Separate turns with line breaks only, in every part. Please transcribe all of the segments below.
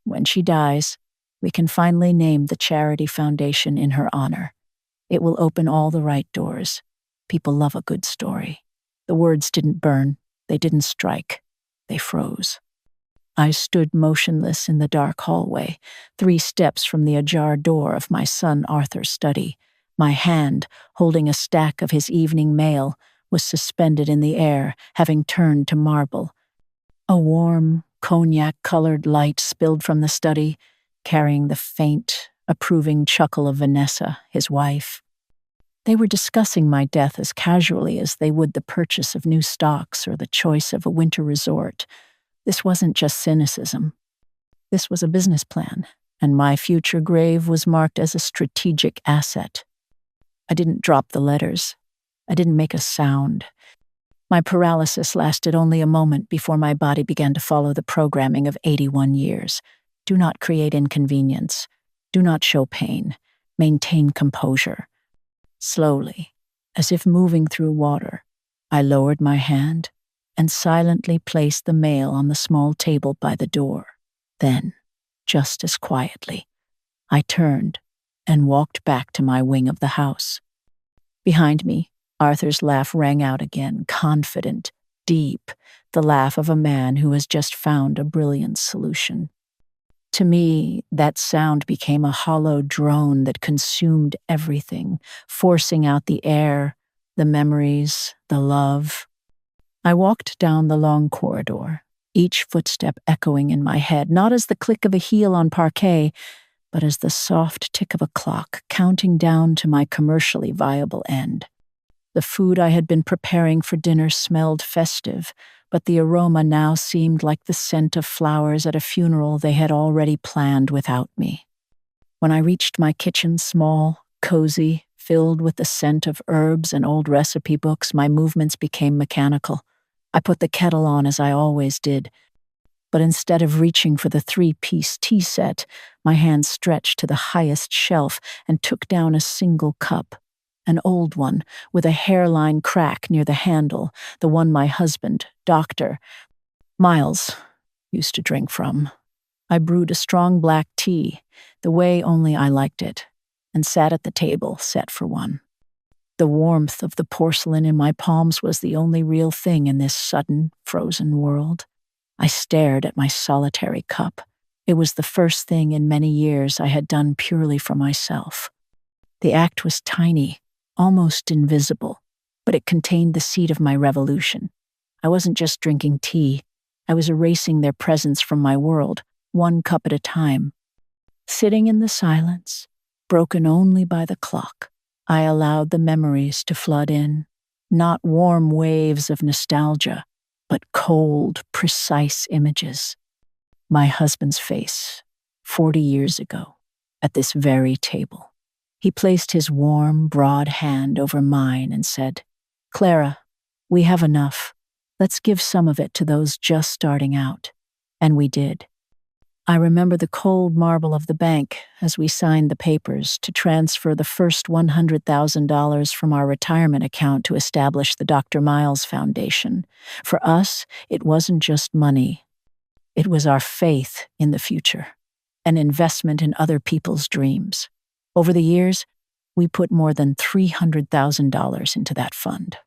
when she dies, we can finally name the charity foundation in her honor. It will open all the right doors. People love a good story. The words didn't burn. They didn't strike. They froze. I stood motionless in the dark hallway, 3 steps from the ajar door of my son Arthur's study. My hand, holding a stack of his evening mail, was suspended in the air, having turned to marble. A warm, cognac-colored light spilled from the study, carrying the faint, approving chuckle of Vanessa, his wife. They were discussing my death as casually as they would the purchase of new stocks or the choice of a winter resort. This wasn't just cynicism. This was a business plan, and my future grave was marked as a strategic asset. I didn't drop the letters. I didn't make a sound. My paralysis lasted only a moment before my body began to follow the programming of 81 years. Do not create inconvenience. Do not show pain. Maintain composure. Slowly, as if moving through water, I lowered my hand and silently placed the mail on the small table by the door. Then, just as quietly, I turned and walked back to my wing of the house. Behind me, Arthur's laugh rang out again, confident, deep, the laugh of a man who has just found a brilliant solution. To me, that sound became a hollow drone that consumed everything, forcing out the air, the memories, the love. I walked down the long corridor, each footstep echoing in my head, not as the click of a heel on parquet, but as the soft tick of a clock counting down to my commercially viable end. The food I had been preparing for dinner smelled festive, but the aroma now seemed like the scent of flowers at a funeral they had already planned without me. When I reached my kitchen, small, cozy, filled with the scent of herbs and old recipe books, my movements became mechanical. I put the kettle on as I always did, but instead of reaching for the 3-piece tea set, my hand stretched to the highest shelf and took down a single cup. An old one, with a hairline crack near the handle, the one my husband, Dr. Miles, used to drink from. I brewed a strong black tea, the way only I liked it, and sat at the table, set for one. The warmth of the porcelain in my palms was the only real thing in this sudden, frozen world. I stared at my solitary cup. It was the first thing in many years I had done purely for myself. The act was tiny, almost invisible, but it contained the seed of my revolution. I wasn't just drinking tea. I was erasing their presence from my world, one cup at a time. Sitting in the silence, broken only by the clock, I allowed the memories to flood in, not warm waves of nostalgia, but cold, precise images. My husband's face, 40 years ago, at this very table. He placed his warm, broad hand over mine and said, "Clara, we have enough. Let's give some of it to those just starting out." And we did. I remember the cold marble of the bank as we signed the papers to transfer the first $100,000 from our retirement account to establish the Dr. Miles Foundation. For us, it wasn't just money. It was our faith in the future, an investment in other people's dreams. Over the years, we put more than $300,000 into that fund.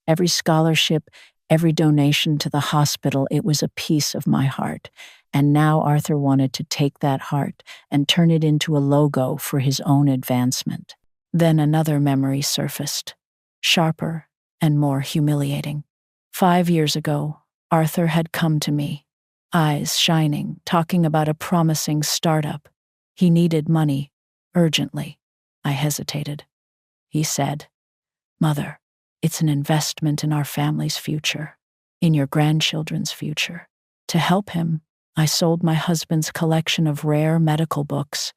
Every scholarship, every donation to the hospital, it was a piece of my heart. And now Arthur wanted to take that heart and turn it into a logo for his own advancement. Then another memory surfaced, sharper and more humiliating. 5 years ago, Arthur had come to me, eyes shining, talking about a promising startup. He needed money, urgently. I hesitated. He said, "Mother, it's an investment in our family's future, in your grandchildren's future." To help him, I sold my husband's collection of rare medical books.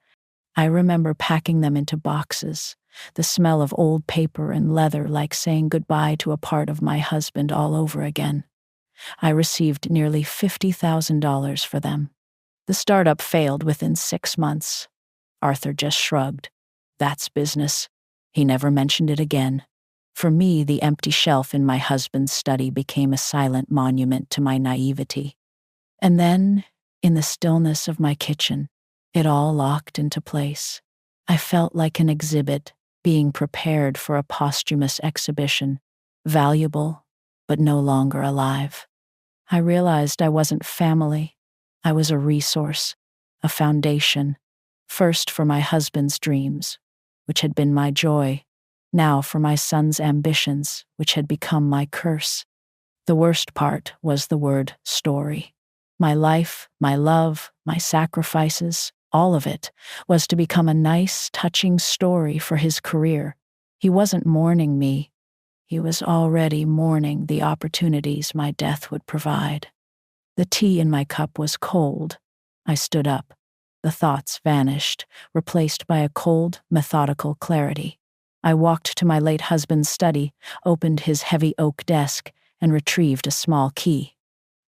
I remember packing them into boxes, the smell of old paper and leather like saying goodbye to a part of my husband all over again. I received nearly $50,000 for them. The startup failed within 6 months. Arthur just shrugged. That's business. He never mentioned it again. For me, the empty shelf in my husband's study became a silent monument to my naivety. And then, In the stillness of my kitchen, it all locked into place. I felt like an exhibit being prepared for a posthumous exhibition, valuable, but no longer alive. I realized I wasn't family. I was a resource, a foundation, first for my husband's dreams, which had been my joy, now for my son's ambitions, which had become my curse. The worst part was the word story. My life, my love, my sacrifices, all of it was to become a nice, touching story for his career. He wasn't mourning me. He was already mourning the opportunities my death would provide. The tea in my cup was cold. I stood up. The thoughts vanished, replaced by a cold, methodical clarity. I walked to my late husband's study, opened his heavy oak desk, and retrieved a small key.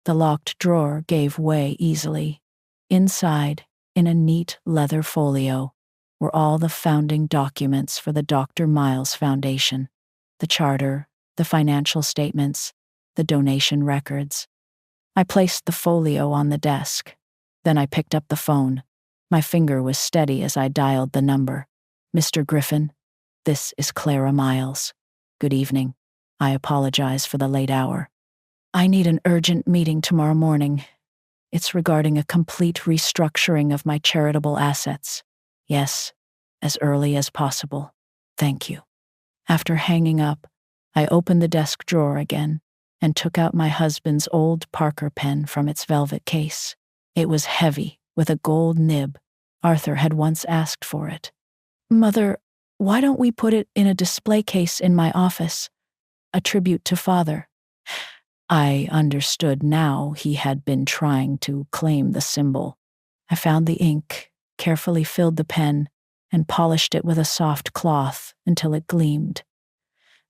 The locked drawer gave way easily. Inside, in a neat leather folio, were all the founding documents for the Dr. Miles Foundation. The charter, the financial statements, the donation records. I placed the folio on the desk. Then I picked up the phone. My finger was steady as I dialed the number. Mr. Griffin, this is Clara Miles. Good evening. I apologize for the late hour. I need an urgent meeting tomorrow morning. It's regarding a complete restructuring of my charitable assets. Yes, as early as possible. Thank you. After hanging up, I opened the desk drawer again and took out my husband's old Parker pen from its velvet case. It was heavy, with a gold nib. Arthur had once asked for it. Mother, why don't we put it in a display case in my office? A tribute to Father. I understood now he had been trying to claim the symbol. I found the ink, carefully filled the pen, and polished it with a soft cloth until it gleamed.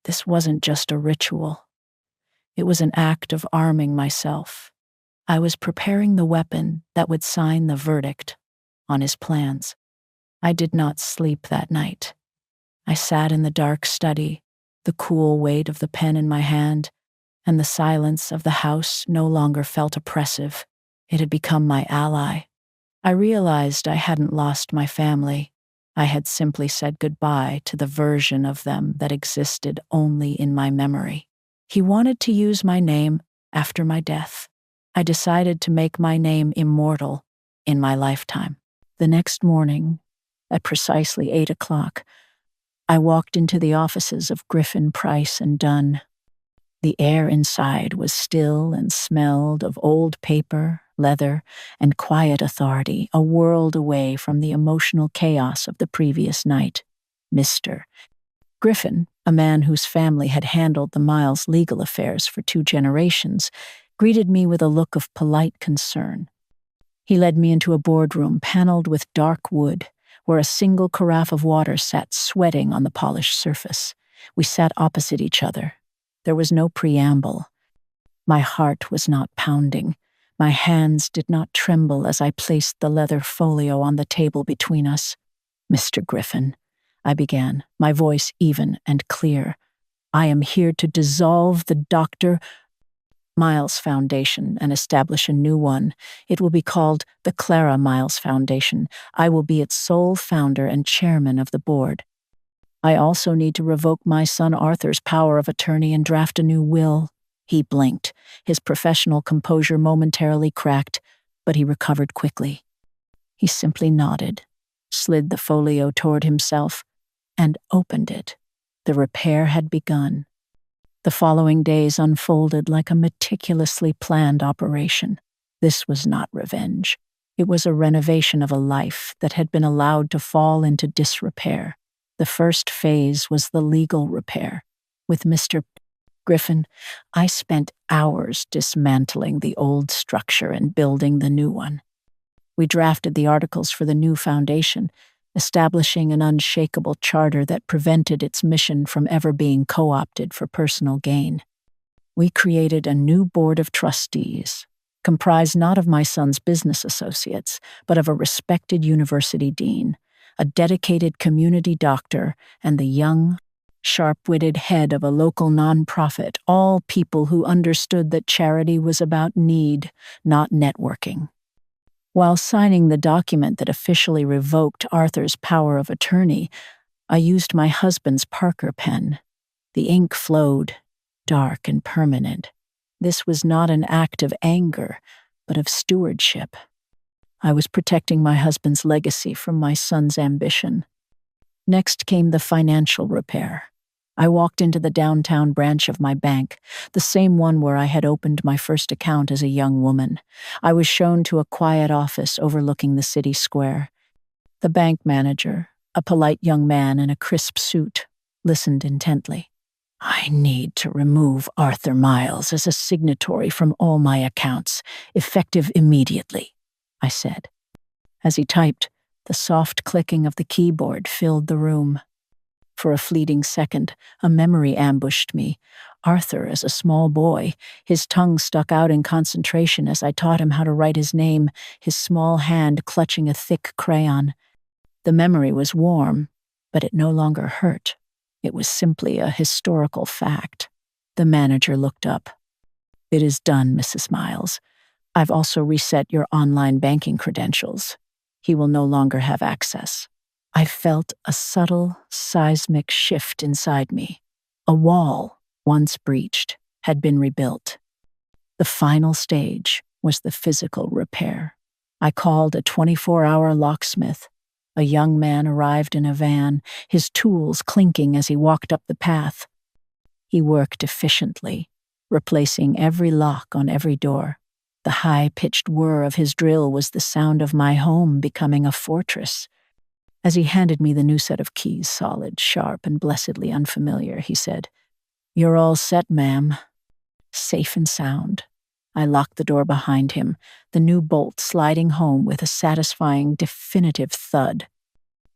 This wasn't just a ritual. It was an act of arming myself. I was preparing the weapon that would sign the verdict on his plans. I did not sleep that night. I sat in the dark study, the cool weight of the pen in my hand, and the silence of the house no longer felt oppressive. It had become my ally. I realized I hadn't lost my family. I had simply said goodbye to the version of them that existed only in my memory. He wanted to use my name after my death. I decided to make my name immortal in my lifetime. The next morning, at precisely 8 o'clock, I walked into the offices of Griffin, Price, and Dunn. The air inside was still and smelled of old paper, leather, and quiet authority, a world away from the emotional chaos of the previous night. Mr. Griffin, a man whose family had handled the Miles legal affairs for 2 generations, greeted me with a look of polite concern. He led me into a boardroom paneled with dark wood, where a single carafe of water sat sweating on the polished surface. We sat opposite each other. There was no preamble. My heart was not pounding. My hands did not tremble as I placed the leather folio on the table between us. Mr. Griffin, I began, my voice even and clear. I am here to dissolve the Dr. Miles Foundation and establish a new one. It will be called the Clara Miles Foundation. I will be its sole founder and chairman of the board. I also need to revoke my son Arthur's power of attorney and draft a new will. He blinked. His professional composure momentarily cracked, but he recovered quickly. He simply nodded, slid the folio toward himself, and opened it. The repair had begun. The following days unfolded like a meticulously planned operation. This was not revenge. It was a renovation of a life that had been allowed to fall into disrepair. The first phase was the legal repair. With Mr. Griffin, I spent hours dismantling the old structure and building the new one. We drafted the articles for the new foundation, establishing an unshakable charter that prevented its mission from ever being co-opted for personal gain. We created a new board of trustees, comprised not of my son's business associates, but of a respected university dean, a dedicated community doctor, and the young, sharp-witted head of a local nonprofit, all people who understood that charity was about need, not networking. While signing the document that officially revoked Arthur's power of attorney, I used my husband's Parker pen. The ink flowed, dark and permanent. This was not an act of anger, but of stewardship. I was protecting my husband's legacy from my son's ambition. Next came the financial repair. I walked into the downtown branch of my bank, the same one where I had opened my first account as a young woman. I was shown to a quiet office overlooking the city square. The bank manager, a polite young man in a crisp suit, listened intently. "I need to remove Arthur Miles as a signatory from all my accounts, effective immediately," I said. As he typed, the soft clicking of the keyboard filled the room. For a fleeting second, a memory ambushed me. Arthur as a small boy, his tongue stuck out in concentration as I taught him how to write his name, his small hand clutching a thick crayon. The memory was warm, but it no longer hurt. It was simply a historical fact. The manager looked up. "It is done, Mrs. Miles. I've also reset your online banking credentials. He will no longer have access." I felt a subtle, seismic shift inside me. A wall, once breached, had been rebuilt. The final stage was the physical repair. I called a 24-hour locksmith. A young man arrived in a van, his tools clinking as he walked up the path. He worked efficiently, replacing every lock on every door. The high-pitched whir of his drill was the sound of my home becoming a fortress. As he handed me the new set of keys, solid, sharp, and blessedly unfamiliar, he said, "You're all set, ma'am." Safe and sound. I locked the door behind him, the new bolt sliding home with a satisfying, definitive thud.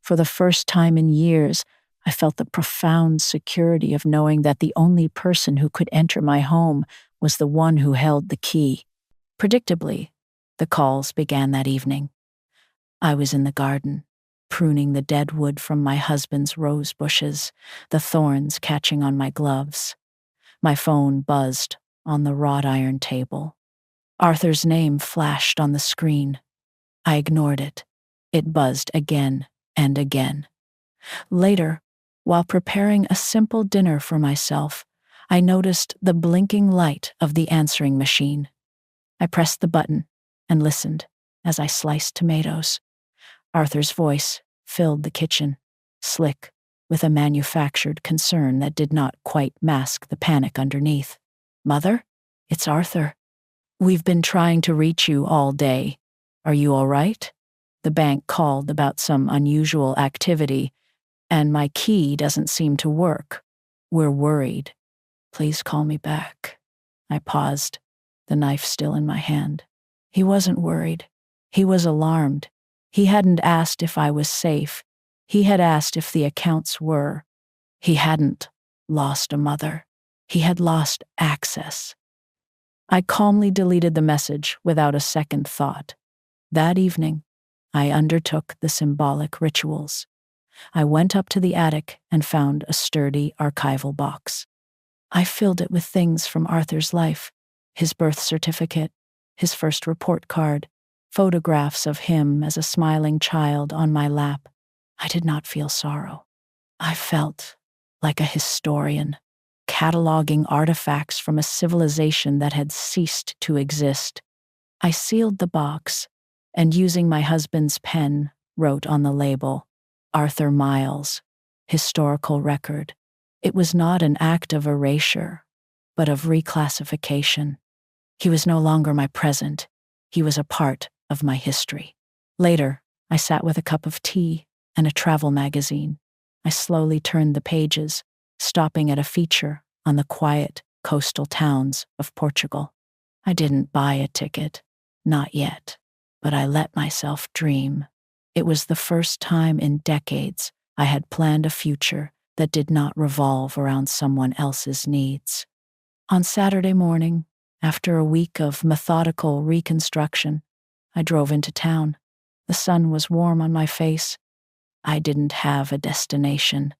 For the first time in years, I felt the profound security of knowing that the only person who could enter my home was the one who held the key. Predictably, the calls began that evening. I was in the garden, pruning the dead wood from my husband's rose bushes, the thorns catching on my gloves. My phone buzzed on the wrought iron table. Arthur's name flashed on the screen. I ignored it. It buzzed again and again. Later, while preparing a simple dinner for myself, I noticed the blinking light of the answering machine. I pressed the button and listened as I sliced tomatoes. Arthur's voice filled the kitchen, slick, with a manufactured concern that did not quite mask the panic underneath. "Mother, it's Arthur. We've been trying to reach you all day. Are you all right? The bank called about some unusual activity, and my key doesn't seem to work. We're worried. Please call me back." I paused, the knife still in my hand. He wasn't worried. He was alarmed. He hadn't asked if I was safe. He had asked if the accounts were. He hadn't lost a mother. He had lost access. I calmly deleted the message without a second thought. That evening, I undertook the symbolic rituals. I went up to the attic and found a sturdy archival box. I filled it with things from Arthur's life, his birth certificate, his first report card, photographs of him as a smiling child on my lap. I did not feel sorrow. I felt like a historian, cataloging artifacts from a civilization that had ceased to exist. I sealed the box and, using my husband's pen, wrote on the label, "Arthur Miles, historical record." It was not an act of erasure, but of reclassification. He was no longer my present. He was a part of my history. Later, I sat with a cup of tea and a travel magazine. I slowly turned the pages, stopping at a feature on the quiet coastal towns of Portugal. I didn't buy a ticket, not yet, but I let myself dream. It was the first time in decades I had planned a future that did not revolve around someone else's needs. On Saturday morning, after a week of methodical reconstruction, I drove into town. The sun was warm on my face. I didn't have a destination,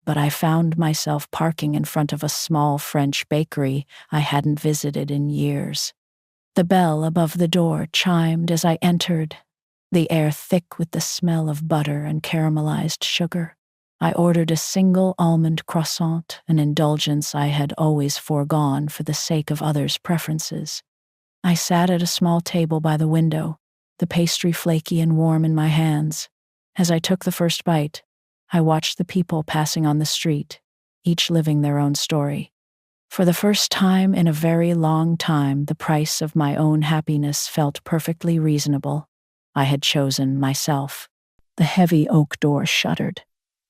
but I found myself parking in front of a small French bakery I hadn't visited in years. The bell above the door chimed as I entered, the air thick with the smell of butter and caramelized sugar. I ordered a single almond croissant, an indulgence I had always foregone for the sake of others' preferences. I sat at a small table by the window, the pastry flaky and warm in my hands. As I took the first bite, I watched the people passing on the street, each living their own story. For the first time in a very long time, the price of my own happiness felt perfectly reasonable. I had chosen myself. The heavy oak door shuddered.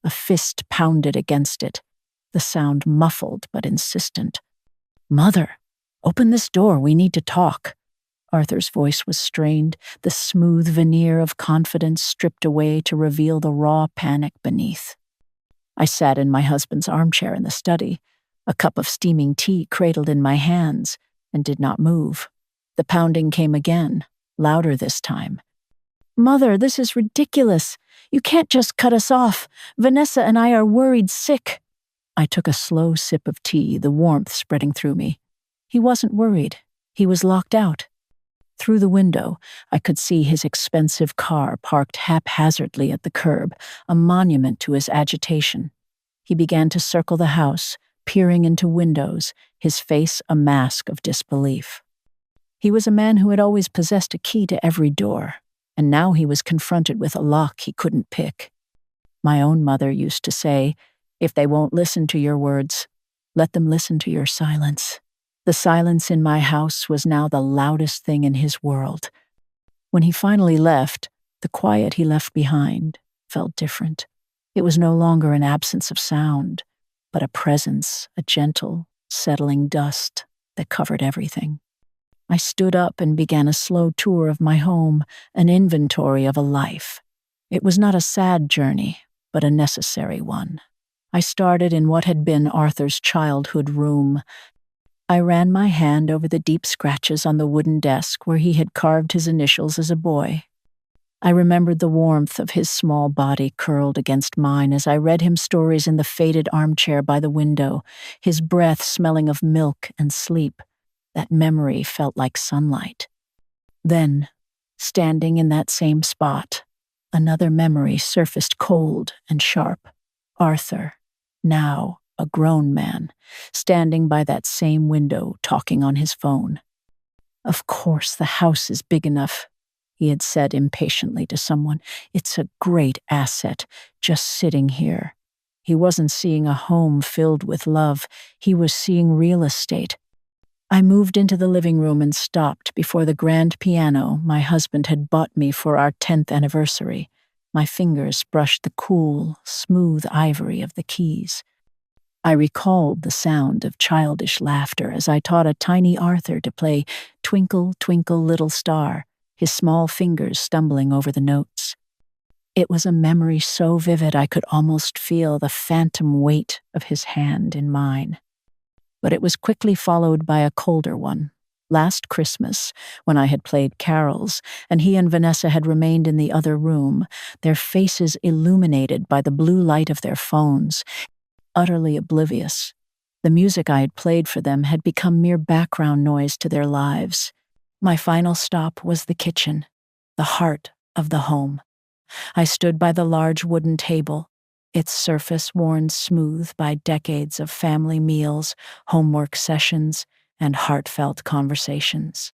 A fist pounded against it, the sound muffled but insistent. "Mother, open this door, we need to talk." Arthur's voice was strained, the smooth veneer of confidence stripped away to reveal the raw panic beneath. I sat in my husband's armchair in the study, a cup of steaming tea cradled in my hands, and did not move. The pounding came again, louder this time. "Mother, this is ridiculous. You can't just cut us off. Vanessa and I are worried sick." I took a slow sip of tea, the warmth spreading through me. He wasn't worried. He was locked out. Through the window, I could see his expensive car parked haphazardly at the curb, a monument to his agitation. He began to circle the house, peering into windows, his face a mask of disbelief. He was a man who had always possessed a key to every door, and now he was confronted with a lock he couldn't pick. My own mother used to say, "If they won't listen to your words, let them listen to your silence." The silence in my house was now the loudest thing in his world. When he finally left, the quiet he left behind felt different. It was no longer an absence of sound, but a presence, a gentle, settling dust that covered everything. I stood up and began a slow tour of my home, an inventory of a life. It was not a sad journey, but a necessary one. I started in what had been Arthur's childhood room. I ran my hand over the deep scratches on the wooden desk where he had carved his initials as a boy. I remembered the warmth of his small body curled against mine as I read him stories in the faded armchair by the window, his breath smelling of milk and sleep. That memory felt like sunlight. Then, standing in that same spot, another memory surfaced cold and sharp. Arthur, now a grown man, standing by that same window talking on his phone. "Of course the house is big enough," he had said impatiently to someone. "It's a great asset, just sitting here." He wasn't seeing a home filled with love, he was seeing real estate. I moved into the living room and stopped before the grand piano my husband had bought me for our 10th anniversary. My fingers brushed the cool, smooth ivory of the keys. I recalled the sound of childish laughter as I taught a tiny Arthur to play "Twinkle, Twinkle, Little Star," his small fingers stumbling over the notes. It was a memory so vivid I could almost feel the phantom weight of his hand in mine. But it was quickly followed by a colder one. Last Christmas, when I had played carols, and he and Vanessa had remained in the other room, their faces illuminated by the blue light of their phones, utterly oblivious. The music I had played for them had become mere background noise to their lives. My final stop was the kitchen, the heart of the home. I stood by the large wooden table, its surface worn smooth by decades of family meals, homework sessions, and heartfelt conversations.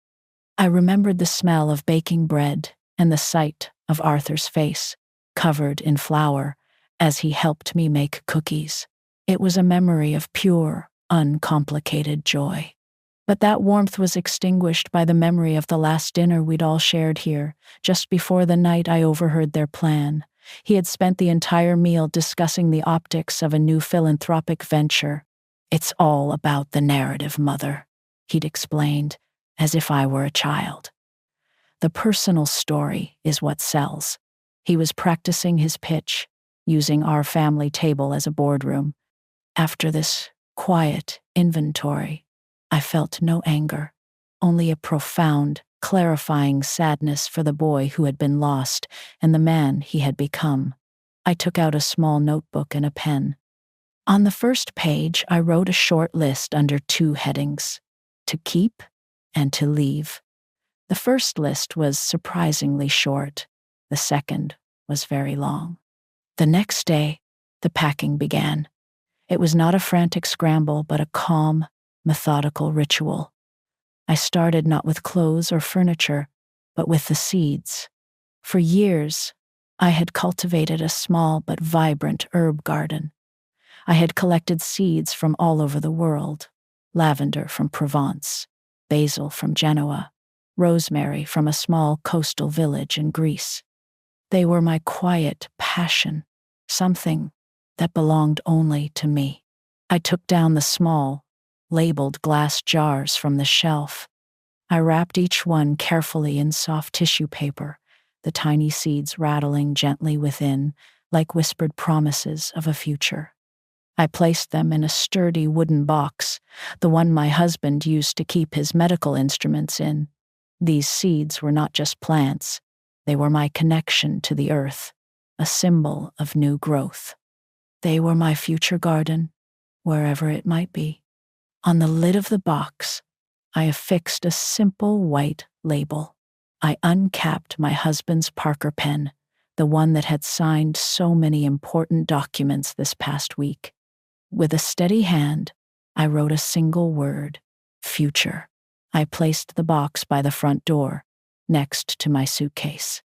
I remembered the smell of baking bread and the sight of Arthur's face, covered in flour, as he helped me make cookies. It was a memory of pure, uncomplicated joy. But that warmth was extinguished by the memory of the last dinner we'd all shared here, just before the night I overheard their plan. He had spent the entire meal discussing the optics of a new philanthropic venture. "It's all about the narrative, Mother," he'd explained, as if I were a child. "The personal story is what sells." He was practicing his pitch, using our family table as a boardroom. After this quiet inventory, I felt no anger, only a profound, clarifying sadness for the boy who had been lost and the man he had become. I took out a small notebook and a pen. On the first page, I wrote a short list under 2 headings: to keep and to leave. The first list was surprisingly short. The second was very long. The next day, the packing began. It was not a frantic scramble, but a calm, methodical ritual. I started not with clothes or furniture, but with the seeds. For years, I had cultivated a small but vibrant herb garden. I had collected seeds from all over the world: lavender from Provence, basil from Genoa, rosemary from a small coastal village in Greece. They were my quiet passion, something that belonged only to me. I took down the small, labeled glass jars from the shelf. I wrapped each one carefully in soft tissue paper, the tiny seeds rattling gently within, like whispered promises of a future. I placed them in a sturdy wooden box, the one my husband used to keep his medical instruments in. These seeds were not just plants, they were my connection to the earth, a symbol of new growth. They were my future garden, wherever it might be. On the lid of the box, I affixed a simple white label. I uncapped my husband's Parker pen, the one that had signed so many important documents this past week. With a steady hand, I wrote a single word: future. I placed the box by the front door, next to my suitcase.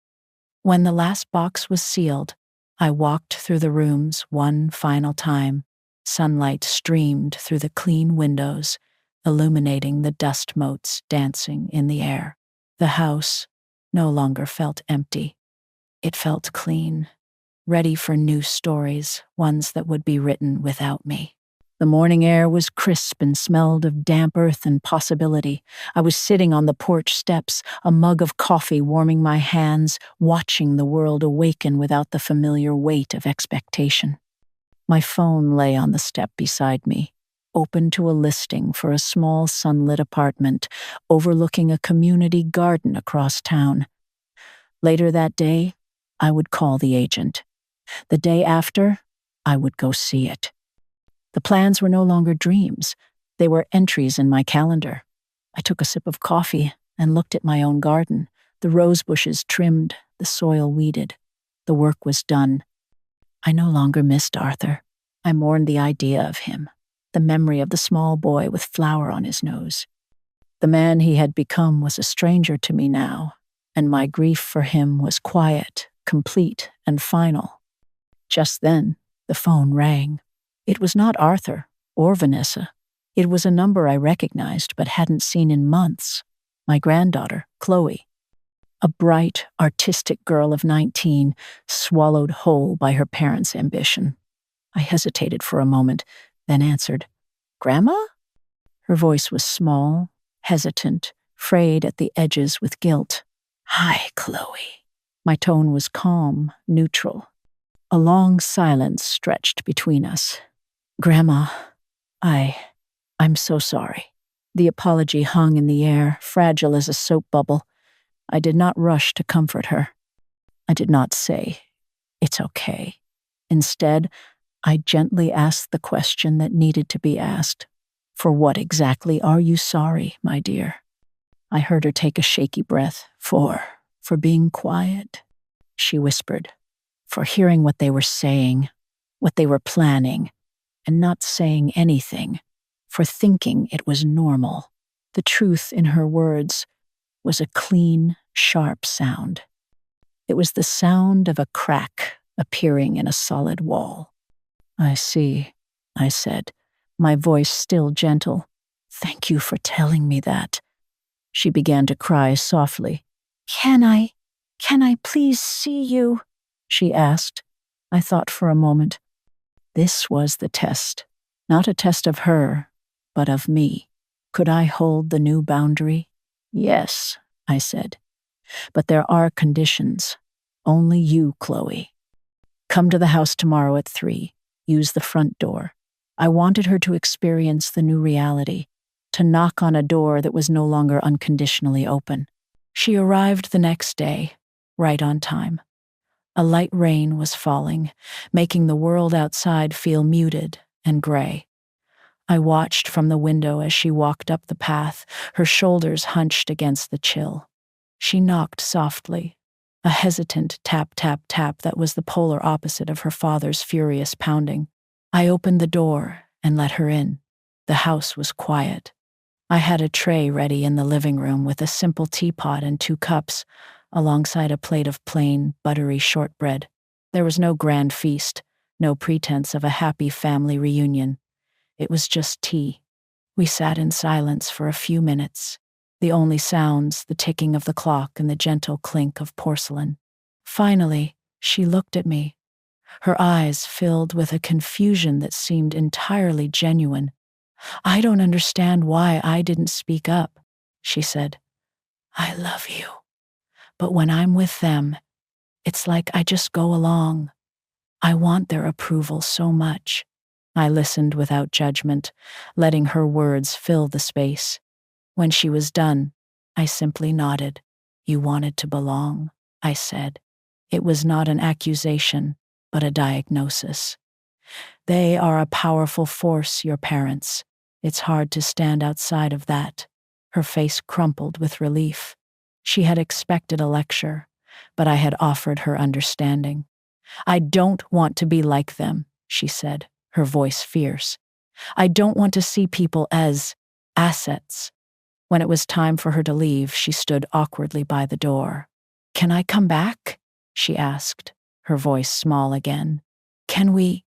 When the last box was sealed, I walked through the rooms one final time. Sunlight streamed through the clean windows, illuminating the dust motes dancing in the air. The house no longer felt empty. It felt clean, ready for new stories, ones that would be written without me. The morning air was crisp and smelled of damp earth and possibility. I was sitting on the porch steps, a mug of coffee warming my hands, watching the world awaken without the familiar weight of expectation. My phone lay on the step beside me, open to a listing for a small sunlit apartment overlooking a community garden across town. Later that day, I would call the agent. The day after, I would go see it. The plans were no longer dreams. They were entries in my calendar. I took a sip of coffee and looked at my own garden, the rose bushes trimmed, the soil weeded. The work was done. I no longer missed Arthur. I mourned the idea of him, the memory of the small boy with flour on his nose. The man he had become was a stranger to me now, and my grief for him was quiet, complete, and final. Just then, the phone rang. It was not Arthur or Vanessa. It was a number I recognized but hadn't seen in months. My granddaughter, Chloe. A bright, artistic girl of 19, swallowed whole by her parents' ambition. I hesitated for a moment, then answered, "Grandma?" Her voice was small, hesitant, frayed at the edges with guilt. "Hi, Chloe." My tone was calm, neutral. A long silence stretched between us. "Grandma, I'm so sorry." The apology hung in the air, fragile as a soap bubble. I did not rush to comfort her. I did not say, "It's okay." Instead, I gently asked the question that needed to be asked. "For what exactly are you sorry, my dear?" I heard her take a shaky breath. For being quiet," she whispered. "For hearing what they were saying, what they were planning, and not saying anything. For thinking it was normal." The truth in her words was a clean, sharp sound. It was the sound of a crack appearing in a solid wall. "I see," I said, my voice still gentle. "Thank you for telling me that." She began to cry softly. Can I please see you?" she asked. I thought for a moment. This was the test. Not a test of her, but of me. Could I hold the new boundary? "Yes," I said. "But there are conditions. Only you, Chloe. Come to the house tomorrow at 3. Use the front door." I wanted her to experience the new reality, to knock on a door that was no longer unconditionally open. She arrived the next day, right on time. A light rain was falling, making the world outside feel muted and gray. I watched from the window as she walked up the path, her shoulders hunched against the chill. She knocked softly. a hesitant tap, tap, tap that was the polar opposite of her father's furious pounding. I opened the door and let her in. The house was quiet. I had a tray ready in the living room with a simple teapot and 2 cups, alongside a plate of plain, buttery shortbread. There was no grand feast, no pretense of a happy family reunion. It was just tea. We sat in silence for a few minutes, the only sounds the ticking of the clock and the gentle clink of porcelain. Finally, she looked at me, her eyes filled with a confusion that seemed entirely genuine. "I don't understand why I didn't speak up," she said. "I love you, but when I'm with them, it's like I just go along. I want their approval so much." I listened without judgment, letting her words fill the space. When she was done, I simply nodded. "You wanted to belong," I said. It was not an accusation, but a diagnosis. "They are a powerful force, your parents. It's hard to stand outside of that." Her face crumpled with relief. She had expected a lecture, but I had offered her understanding. "I don't want to be like them," she said, her voice fierce. "I don't want to see people as assets." When it was time for her to leave, she stood awkwardly by the door. "Can I come back?" she asked, her voice small again. Can we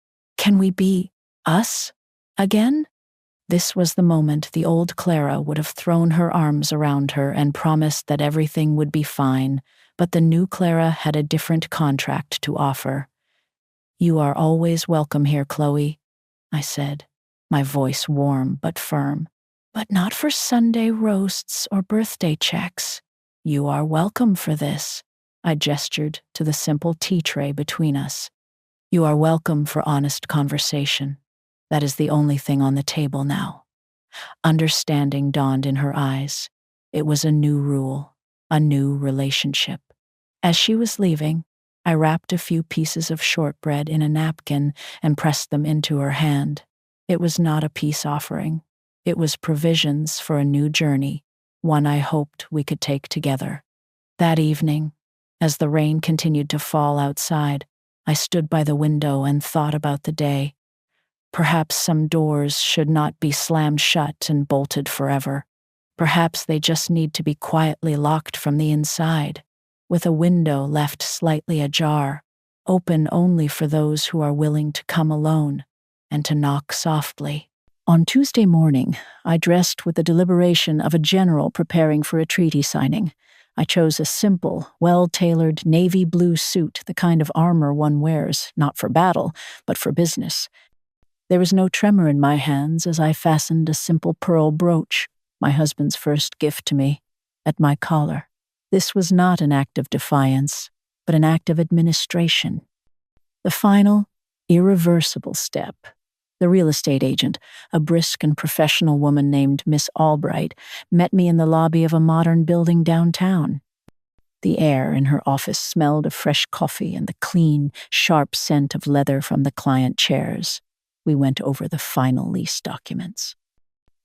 be us again?" This was the moment the old Clara would have thrown her arms around her and promised that everything would be fine, but the new Clara had a different contract to offer. "You are always welcome here, Chloe," I said, my voice warm but firm. "But not for Sunday roasts or birthday checks. You are welcome for this." I gestured to the simple tea tray between us. "You are welcome for honest conversation. That is the only thing on the table now." Understanding dawned in her eyes. It was a new rule, a new relationship. As she was leaving, I wrapped a few pieces of shortbread in a napkin and pressed them into her hand. It was not a peace offering. It was provisions for a new journey, one I hoped we could take together. That evening, as the rain continued to fall outside, I stood by the window and thought about the day. Perhaps some doors should not be slammed shut and bolted forever. Perhaps they just need to be quietly locked from the inside, with a window left slightly ajar, open only for those who are willing to come alone and to knock softly. On Tuesday morning, I dressed with the deliberation of a general preparing for a treaty signing. I chose a simple, well-tailored navy blue suit, the kind of armor one wears, not for battle, but for business. There was no tremor in my hands as I fastened a simple pearl brooch, my husband's first gift to me, at my collar. This was not an act of defiance, but an act of administration. The final, irreversible step. The real estate agent, a brisk and professional woman named Miss Albright, met me in the lobby of a modern building downtown. The air in her office smelled of fresh coffee and the clean, sharp scent of leather from the client chairs. We went over the final lease documents.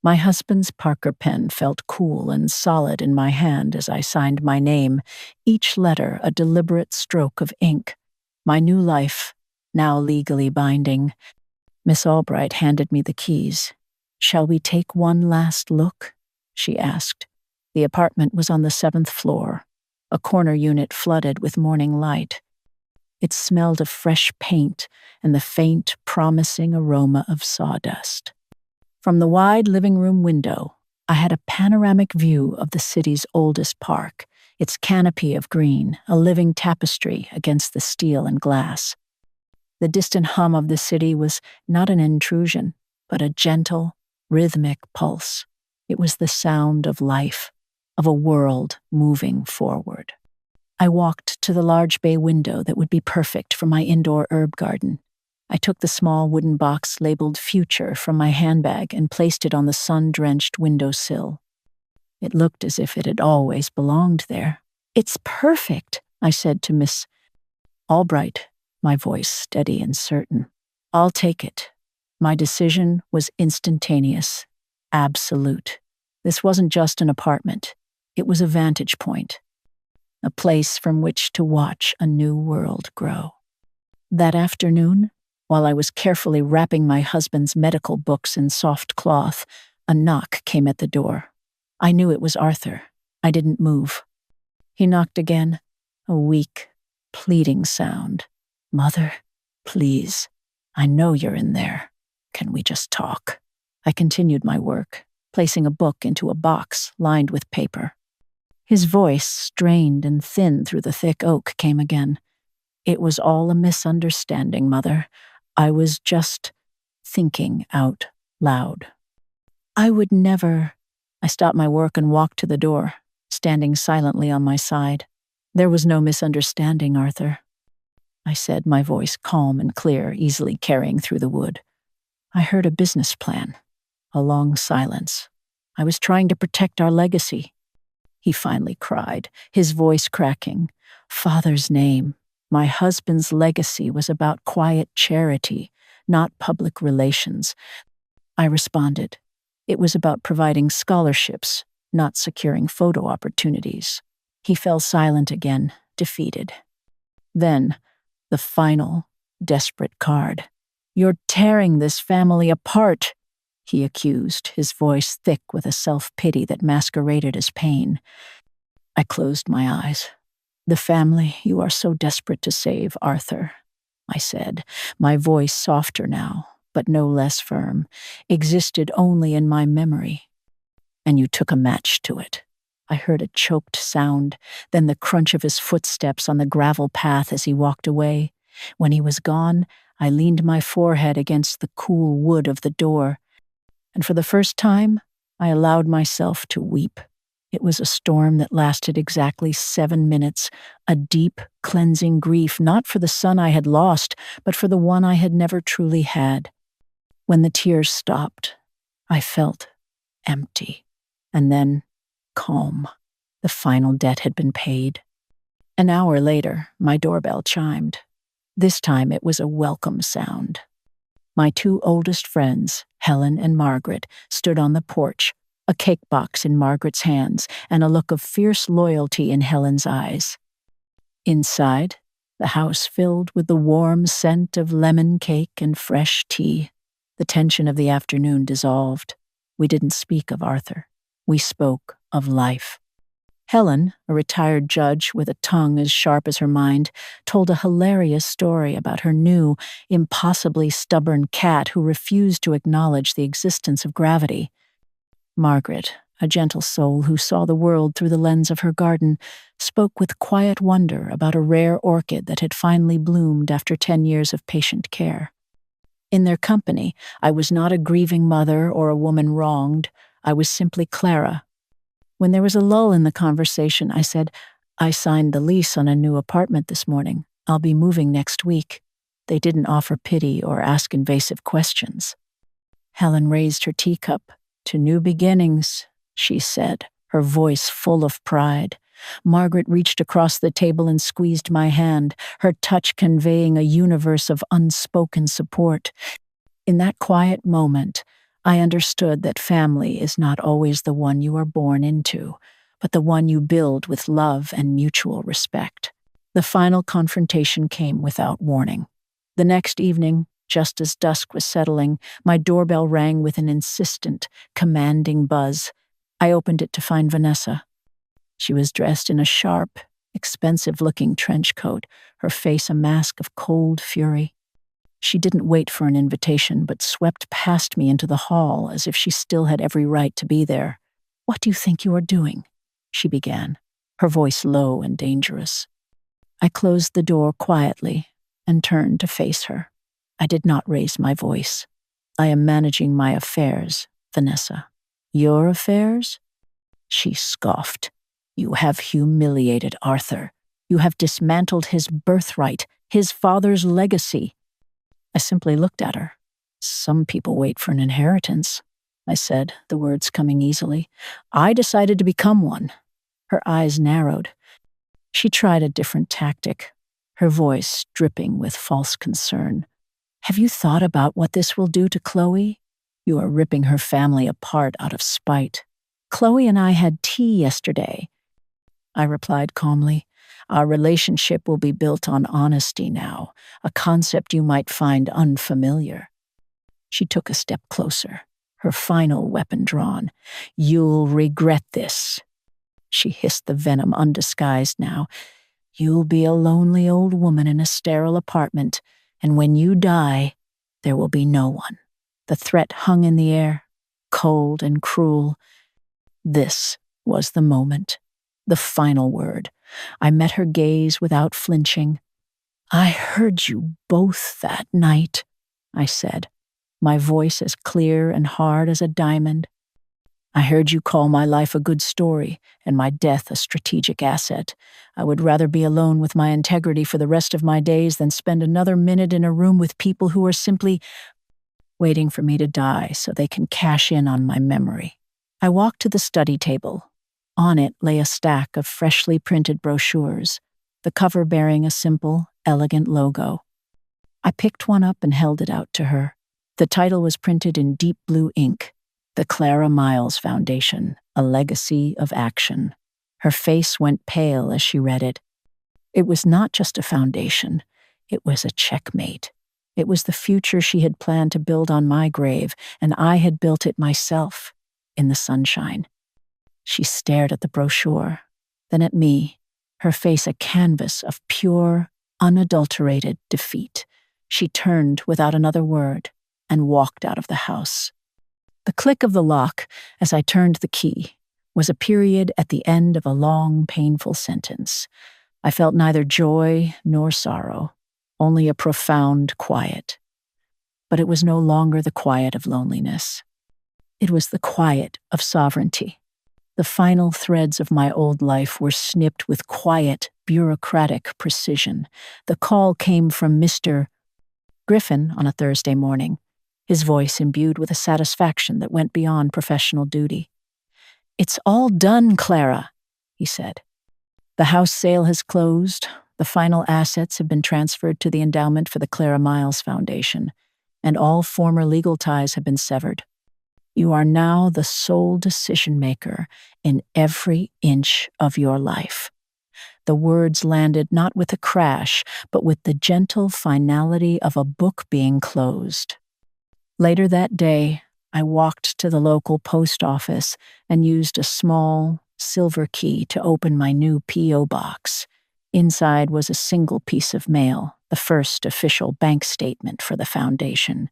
My husband's Parker pen felt cool and solid in my hand as I signed my name, each letter a deliberate stroke of ink. My new life, now legally binding. Miss Albright handed me the keys. "Shall we take one last look?" she asked. The apartment was on the 7th floor, a corner unit flooded with morning light. It smelled of fresh paint and the faint, promising aroma of sawdust. From the wide living room window, I had a panoramic view of the city's oldest park, its canopy of green, a living tapestry against the steel and glass. The distant hum of the city was not an intrusion, but a gentle, rhythmic pulse. It was the sound of life, of a world moving forward. I walked to the large bay window that would be perfect for my indoor herb garden. I took the small wooden box labeled Future from my handbag and placed it on the sun-drenched windowsill. It looked as if it had always belonged there. "It's perfect," I said to Miss Albright, my voice steady and certain. "I'll take it." My decision was instantaneous, absolute. This wasn't just an apartment. It was a vantage point. a place from which to watch a new world grow. That afternoon, while I was carefully wrapping my husband's medical books in soft cloth, a knock came at the door. I knew it was Arthur. I didn't move. He knocked again, a weak, pleading sound. "Mother, please, I know you're in there. Can we just talk?" I continued my work, placing a book into a box lined with paper. His voice, strained and thin through the thick oak, came again. "It was all a misunderstanding, Mother. I was just thinking out loud." I would never. I stopped my work and walked to the door, standing silently on my side. "There was no misunderstanding, Arthur," I said, my voice calm and clear, easily carrying through the wood. "I heard a business plan." A long silence. "I was trying to protect our legacy." He finally cried, his voice cracking. "Father's name. My husband's legacy was about quiet charity, not public relations." I responded. It was about providing scholarships, not securing photo opportunities. He fell silent again, defeated. Then, the final, desperate card. "You're tearing this family apart," he accused, his voice thick with a self-pity that masqueraded as pain. I closed my eyes. "The family you are so desperate to save, Arthur," I said, my voice softer now, but no less firm, "existed only in my memory. And you took a match to it." I heard a choked sound, then the crunch of his footsteps on the gravel path as he walked away. When he was gone, I leaned my forehead against the cool wood of the door, and for the first time, I allowed myself to weep. It was a storm that lasted exactly 7 minutes, a deep, cleansing grief, not for the son I had lost, but for the one I had never truly had. When the tears stopped, I felt empty, and then calm. The final debt had been paid. An hour later, my doorbell chimed. This time it was a welcome sound. My 2 oldest friends, Helen and Margaret, stood on the porch, a cake box in Margaret's hands and a look of fierce loyalty in Helen's eyes. Inside, the house filled with the warm scent of lemon cake and fresh tea. The tension of the afternoon dissolved. We didn't speak of Arthur. We spoke of life. Helen, a retired judge with a tongue as sharp as her mind, told a hilarious story about her new, impossibly stubborn cat who refused to acknowledge the existence of gravity. Margaret, a gentle soul who saw the world through the lens of her garden, spoke with quiet wonder about a rare orchid that had finally bloomed after 10 years of patient care. In their company, I was not a grieving mother or a woman wronged. I was simply Clara. When there was a lull in the conversation, I said, "I signed the lease on a new apartment this morning. I'll be moving next week." They didn't offer pity or ask invasive questions. Helen raised her teacup. "To new beginnings," she said, her voice full of pride. Margaret reached across the table and squeezed my hand, her touch conveying a universe of unspoken support. In that quiet moment, I understood that family is not always the one you are born into, but the one you build with love and mutual respect. The final confrontation came without warning. The next evening, just as dusk was settling, my doorbell rang with an insistent, commanding buzz. I opened it to find Vanessa. She was dressed in a sharp, expensive-looking trench coat, her face a mask of cold fury. She didn't wait for an invitation, but swept past me into the hall as if she still had every right to be there. "What do you think you are doing?" she began, her voice low and dangerous. I closed the door quietly and turned to face her. I did not raise my voice. "I am managing my affairs, Vanessa." "Your affairs?" She scoffed. "You have humiliated Arthur. You have dismantled his birthright, his father's legacy." I simply looked at her. "Some people wait for an inheritance," I said, the words coming easily. "I decided to become one." Her eyes narrowed. She tried a different tactic, her voice dripping with false concern. "Have you thought about what this will do to Chloe? You are ripping her family apart out of spite." "Chloe and I had tea yesterday," I replied calmly. Our relationship will be built on honesty now, a concept you might find unfamiliar." She took a step closer, her final weapon drawn. "You'll regret this." She hissed, the venom undisguised now. "You'll be a lonely old woman in a sterile apartment, and when you die, there will be no one." The threat hung in the air, cold and cruel. This was the moment, the final word. I met her gaze without flinching. "I heard you both that night," I said, my voice as clear and hard as a diamond. "I heard you call my life a good story and my death a strategic asset. I would rather be alone with my integrity for the rest of my days than spend another minute in a room with people who are simply waiting for me to die so they can cash in on my memory." I walked to the study table. On it lay a stack of freshly printed brochures, the cover bearing a simple, elegant logo. I picked one up and held it out to her. The title was printed in deep blue ink, "The Clara Miles Foundation, a Legacy of Action." Her face went pale as she read it. It was not just a foundation, it was a checkmate. It was the future she had planned to build on my grave, and I had built it myself, in the sunshine. She stared at the brochure, then at me, her face a canvas of pure, unadulterated defeat. She turned without another word and walked out of the house. The click of the lock, as I turned the key, was a period at the end of a long, painful sentence. I felt neither joy nor sorrow, only a profound quiet. But it was no longer the quiet of loneliness. It was the quiet of sovereignty. The final threads of my old life were snipped with quiet, bureaucratic precision. The call came from Mr. Griffin on a Thursday morning, his voice imbued with a satisfaction that went beyond professional duty. "It's all done, Clara," he said. "The house sale has closed, the final assets have been transferred to the endowment for the Clara Miles Foundation, and all former legal ties have been severed. You are now the sole decision-maker in every inch of your life." The words landed not with a crash, but with the gentle finality of a book being closed. Later that day, I walked to the local post office and used a small, silver key to open my new P.O. box. Inside was a single piece of mail, the first official bank statement for the foundation.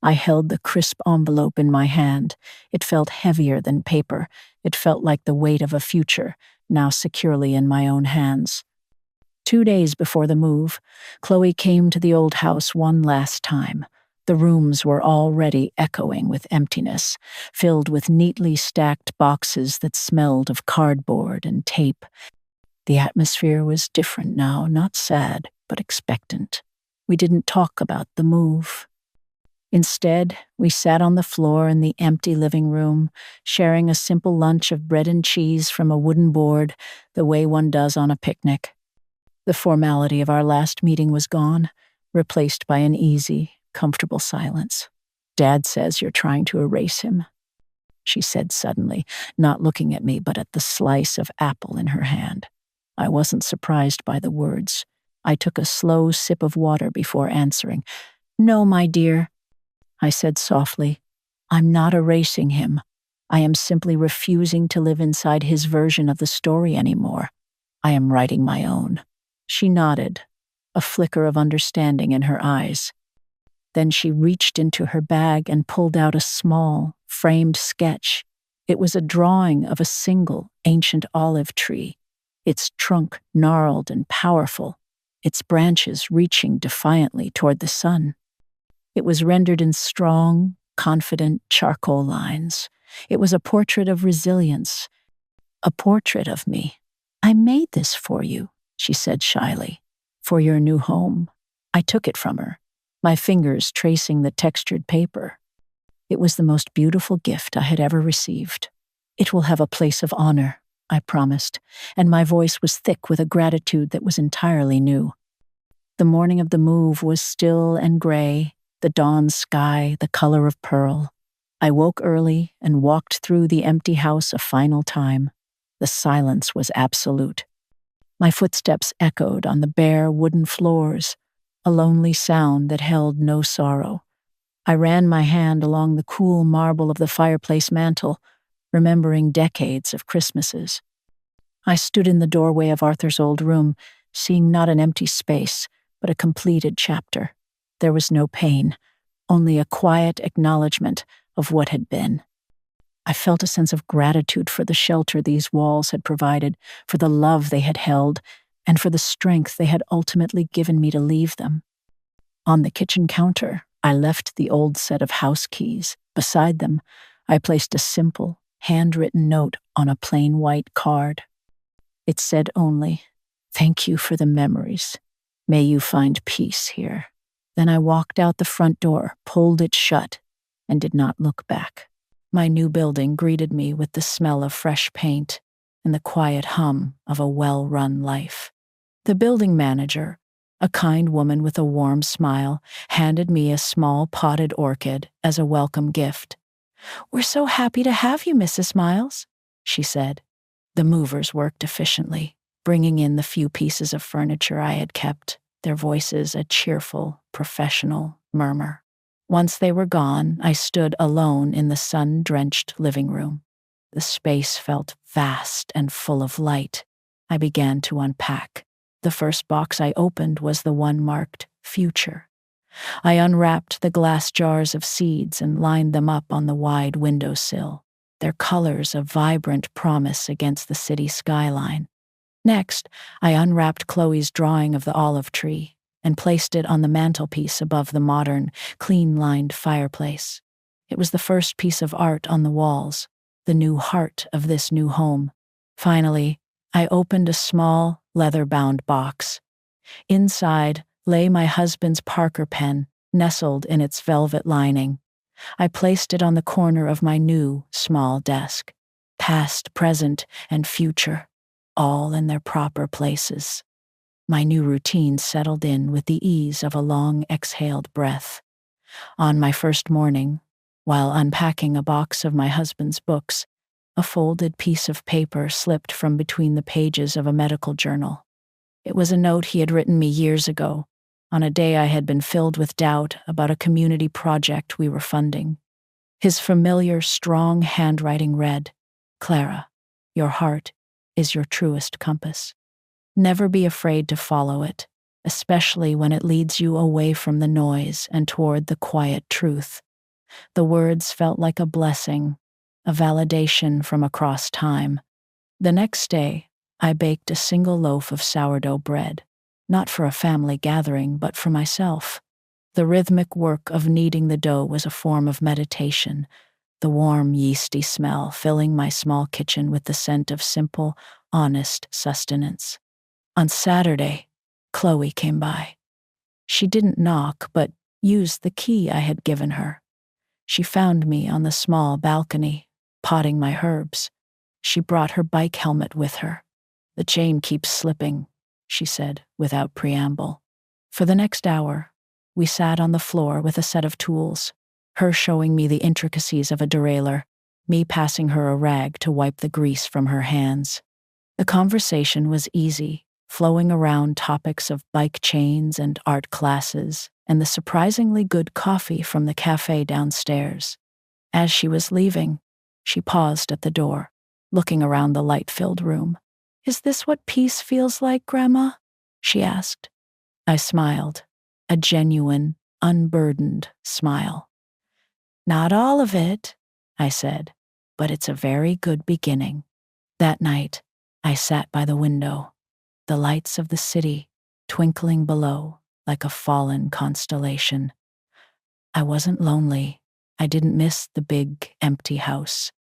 I held the crisp envelope in my hand. It felt heavier than paper. It felt like the weight of a future, now securely in my own hands. 2 days before the move, Chloe came to the old house one last time. The rooms were already echoing with emptiness, filled with neatly stacked boxes that smelled of cardboard and tape. The atmosphere was different now, not sad, but expectant. We didn't talk about the move. Instead, we sat on the floor in the empty living room, sharing a simple lunch of bread and cheese from a wooden board, the way one does on a picnic. The formality of our last meeting was gone, replaced by an easy, comfortable silence. "Dad says you're trying to erase him," she said suddenly, not looking at me but at the slice of apple in her hand. I wasn't surprised by the words. I took a slow sip of water before answering. "No, my dear," I said softly. "I'm not erasing him. I am simply refusing to live inside his version of the story anymore. I am writing my own." She nodded, a flicker of understanding in her eyes. Then she reached into her bag and pulled out a small, framed sketch. It was a drawing of a single, ancient olive tree, its trunk gnarled and powerful, its branches reaching defiantly toward the sun. It was rendered in strong, confident charcoal lines. It was a portrait of resilience, a portrait of me. "I made this for you," she said shyly, "for your new home." I took it from her, my fingers tracing the textured paper. It was the most beautiful gift I had ever received. "It will have a place of honor," I promised, and my voice was thick with a gratitude that was entirely new. The morning of the move was still and gray, the dawn sky the color of pearl. I woke early and walked through the empty house a final time. The silence was absolute. My footsteps echoed on the bare wooden floors, a lonely sound that held no sorrow. I ran my hand along the cool marble of the fireplace mantel, remembering decades of Christmases. I stood in the doorway of Arthur's old room, seeing not an empty space, but a completed chapter. There was no pain, only a quiet acknowledgement of what had been. I felt a sense of gratitude for the shelter these walls had provided, for the love they had held, and for the strength they had ultimately given me to leave them. On the kitchen counter, I left the old set of house keys. Beside them, I placed a simple, handwritten note on a plain white card. It said only, "Thank you for the memories. May you find peace here." Then I walked out the front door, pulled it shut, and did not look back. My new building greeted me with the smell of fresh paint and the quiet hum of a well-run life. The building manager, a kind woman with a warm smile, handed me a small potted orchid as a welcome gift. "We're so happy to have you, Mrs. Miles," she said. The movers worked efficiently, bringing in the few pieces of furniture I had kept, their voices a cheerful, professional murmur. Once they were gone, I stood alone in the sun-drenched living room. The space felt vast and full of light. I began to unpack. The first box I opened was the one marked Future. I unwrapped the glass jars of seeds and lined them up on the wide windowsill, their colors a vibrant promise against the city skyline. Next, I unwrapped Chloe's drawing of the olive tree and placed it on the mantelpiece above the modern, clean-lined fireplace. It was the first piece of art on the walls, the new heart of this new home. Finally, I opened a small, leather-bound box. Inside lay my husband's Parker pen, nestled in its velvet lining. I placed it on the corner of my new, small desk. Past, present, and future, all in their proper places. My new routine settled in with the ease of a long exhaled breath. On my first morning, while unpacking a box of my husband's books, a folded piece of paper slipped from between the pages of a medical journal. It was a note he had written me years ago, on a day I had been filled with doubt about a community project we were funding. His familiar, strong handwriting read, "Clara, your heart is your truest compass. Never be afraid to follow it, especially when it leads you away from the noise and toward the quiet truth." The words felt like a blessing, a validation from across time. The next day, I baked a single loaf of sourdough bread, not for a family gathering, but for myself. The rhythmic work of kneading the dough was a form of meditation, the warm, yeasty smell filling my small kitchen with the scent of simple, honest sustenance. On Saturday, Chloe came by. She didn't knock, but used the key I had given her. She found me on the small balcony, potting my herbs. She brought her bike helmet with her. "The chain keeps slipping," she said without preamble. For the next hour, we sat on the floor with a set of tools, her showing me the intricacies of a derailleur, me passing her a rag to wipe the grease from her hands. The conversation was easy, flowing around topics of bike chains and art classes, and the surprisingly good coffee from the cafe downstairs. As she was leaving, she paused at the door, looking around the light-filled room. "Is this what peace feels like, Grandma?" she asked. I smiled, a genuine, unburdened smile. "Not all of it," I said, "but it's a very good beginning." That night, I sat by the window, the lights of the city twinkling below like a fallen constellation. I wasn't lonely. I didn't miss the big, empty house.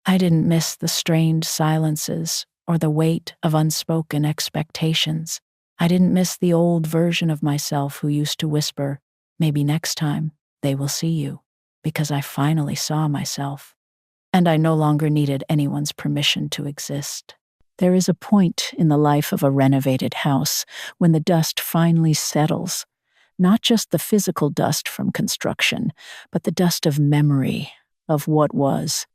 I didn't miss the strained silences or the weight of unspoken expectations. I didn't miss the old version of myself who used to whisper, "Maybe next time they will see you," because I finally saw myself. And I no longer needed anyone's permission to exist. There is a point in the life of a renovated house when the dust finally settles, not just the physical dust from construction, but the dust of memory, of what was.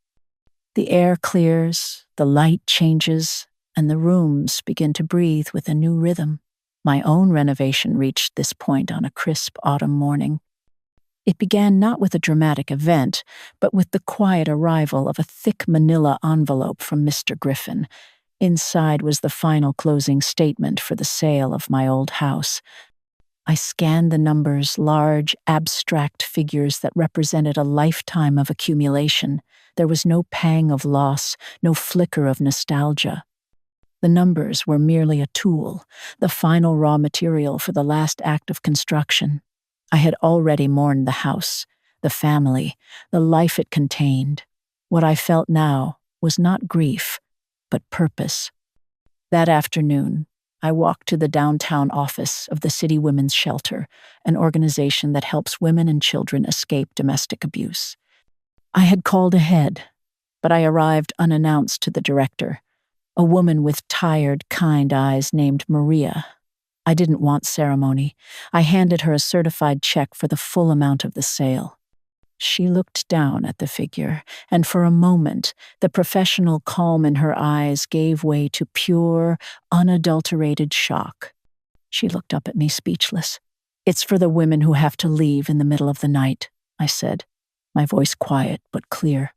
The air clears, the light changes, and the rooms begin to breathe with a new rhythm. My own renovation reached this point on a crisp autumn morning. It began not with a dramatic event, but with the quiet arrival of a thick manila envelope from Mr. Griffin. Inside was the final closing statement for the sale of my old house. I scanned the numbers, large, abstract figures that represented a lifetime of accumulation. There was no pang of loss, no flicker of nostalgia. The numbers were merely a tool, the final raw material for the last act of construction. I had already mourned the house, the family, the life it contained. What I felt now was not grief, but purpose. That afternoon, I walked to the downtown office of the City Women's Shelter, an organization that helps women and children escape domestic abuse. I had called ahead, but I arrived unannounced to the director, a woman with tired, kind eyes named Maria. I didn't want ceremony. I handed her a certified check for the full amount of the sale. She looked down at the figure, and for a moment, the professional calm in her eyes gave way to pure, unadulterated shock. She looked up at me speechless. "It's for the women who have to leave in the middle of the night," I said, my voice quiet but clear.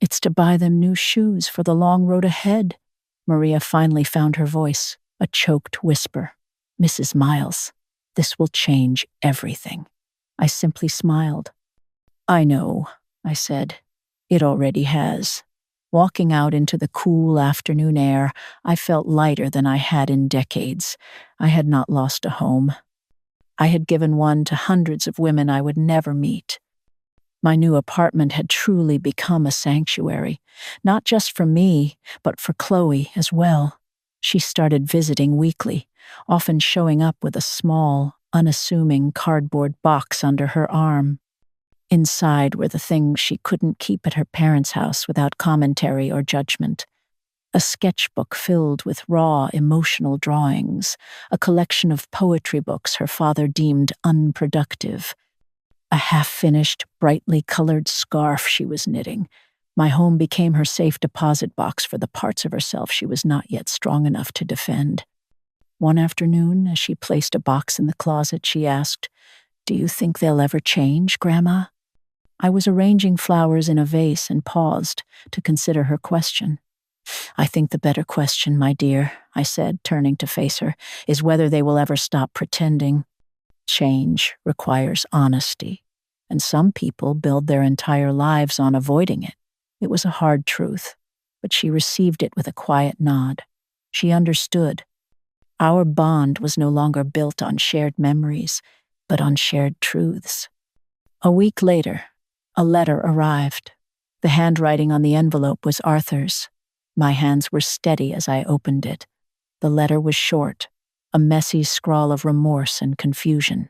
"It's to buy them new shoes for the long road ahead." Maria finally found her voice, a choked whisper. "Mrs. Miles, this will change everything." I simply smiled. "I know," I said. "It already has." Walking out into the cool afternoon air, I felt lighter than I had in decades. I had not lost a home. I had given one to hundreds of women I would never meet. My new apartment had truly become a sanctuary, not just for me, but for Chloe as well. She started visiting weekly, often showing up with a small, unassuming cardboard box under her arm. Inside were the things she couldn't keep at her parents' house without commentary or judgment. A sketchbook filled with raw, emotional drawings, a collection of poetry books her father deemed unproductive, a half-finished, brightly colored scarf she was knitting. My home became her safe deposit box for the parts of herself she was not yet strong enough to defend. One afternoon, as she placed a box in the closet, she asked, "Do you think they'll ever change, Grandma?" I was arranging flowers in a vase and paused to consider her question. "I think the better question, my dear," I said, turning to face her, "is whether they will ever stop pretending. Change requires honesty, and some people build their entire lives on avoiding it." It was a hard truth, but she received it with a quiet nod. She understood. Our bond was no longer built on shared memories, but on shared truths. A week later, a letter arrived. The handwriting on the envelope was Arthur's. My hands were steady as I opened it. The letter was short, a messy scrawl of remorse and confusion.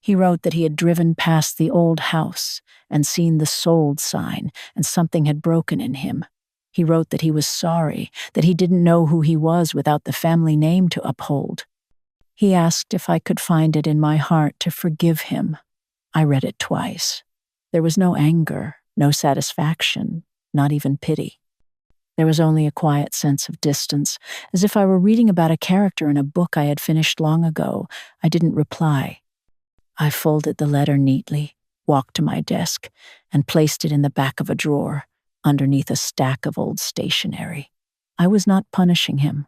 He wrote that he had driven past the old house and seen the sold sign, and something had broken in him. He wrote that he was sorry, that he didn't know who he was without the family name to uphold. He asked if I could find it in my heart to forgive him. I read it twice. There was no anger, no satisfaction, not even pity. There was only a quiet sense of distance, as if I were reading about a character in a book I had finished long ago. I didn't reply. I folded the letter neatly, walked to my desk, and placed it in the back of a drawer, underneath a stack of old stationery. I was not punishing him.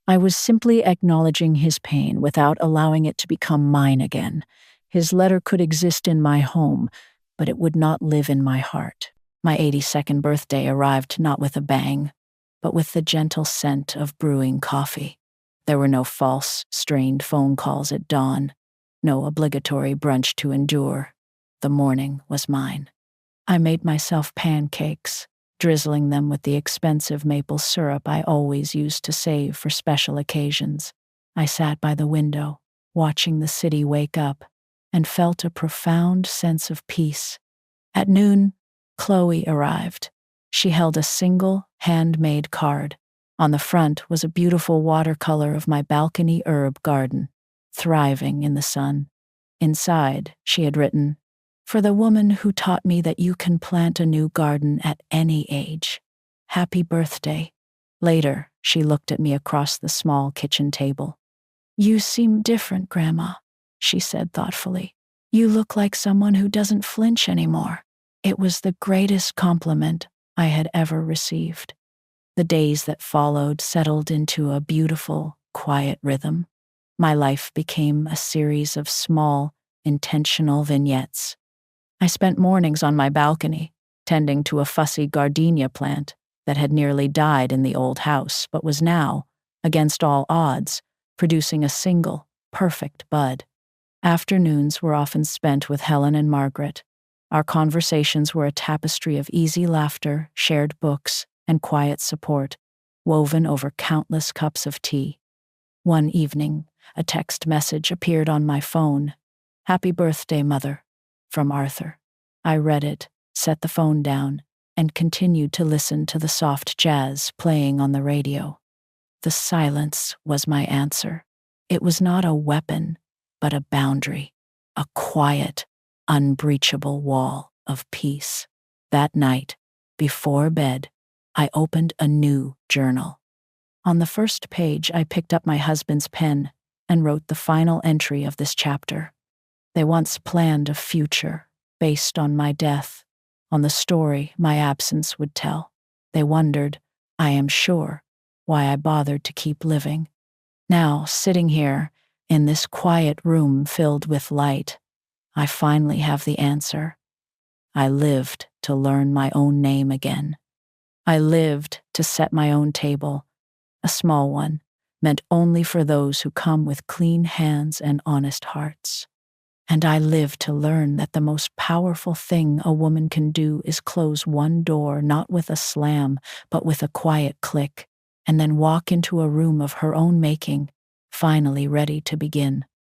I was simply acknowledging his pain without allowing it to become mine again. His letter could exist in my home, but it would not live in my heart. My 82nd birthday arrived not with a bang, but with the gentle scent of brewing coffee. There were no false, strained phone calls at dawn, no obligatory brunch to endure. The morning was mine. I made myself pancakes, drizzling them with the expensive maple syrup I always used to save for special occasions. I sat by the window, watching the city wake up, and felt a profound sense of peace. At noon, Chloe arrived. She held a single, handmade card. On the front was a beautiful watercolor of my balcony herb garden, thriving in the sun. Inside, she had written, "For the woman who taught me that you can plant a new garden at any age. Happy birthday." Later, She looked at me across the small kitchen table. "You seem different, Grandma," she said thoughtfully. "You look like someone who doesn't flinch anymore." It was the greatest compliment I had ever received. The days that followed settled into a beautiful, quiet rhythm. My life became a series of small, intentional vignettes. I spent mornings on my balcony, tending to a fussy gardenia plant that had nearly died in the old house, but was now, against all odds, producing a single, perfect bud. Afternoons were often spent with Helen and Margaret. Our conversations were a tapestry of easy laughter, shared books, and quiet support, woven over countless cups of tea. One evening, a text message appeared on my phone. "Happy birthday, Mother," from Arthur. I read it, set the phone down, and continued to listen to the soft jazz playing on the radio. The silence was my answer. It was not a weapon, but a boundary, a quiet, unbreachable wall of peace. That night, before bed, I opened a new journal. On the first page, I picked up my husband's pen and wrote the final entry of this chapter. They once planned a future based on my death, on the story my absence would tell. They wondered, I am sure, why I bothered to keep living. Now, sitting here, in this quiet room filled with light, I finally have the answer. I lived to learn my own name again. I lived to set my own table, a small one, meant only for those who come with clean hands and honest hearts. And I lived to learn that the most powerful thing a woman can do is close one door not with a slam, but with a quiet click, and then walk into a room of her own making, finally ready to begin.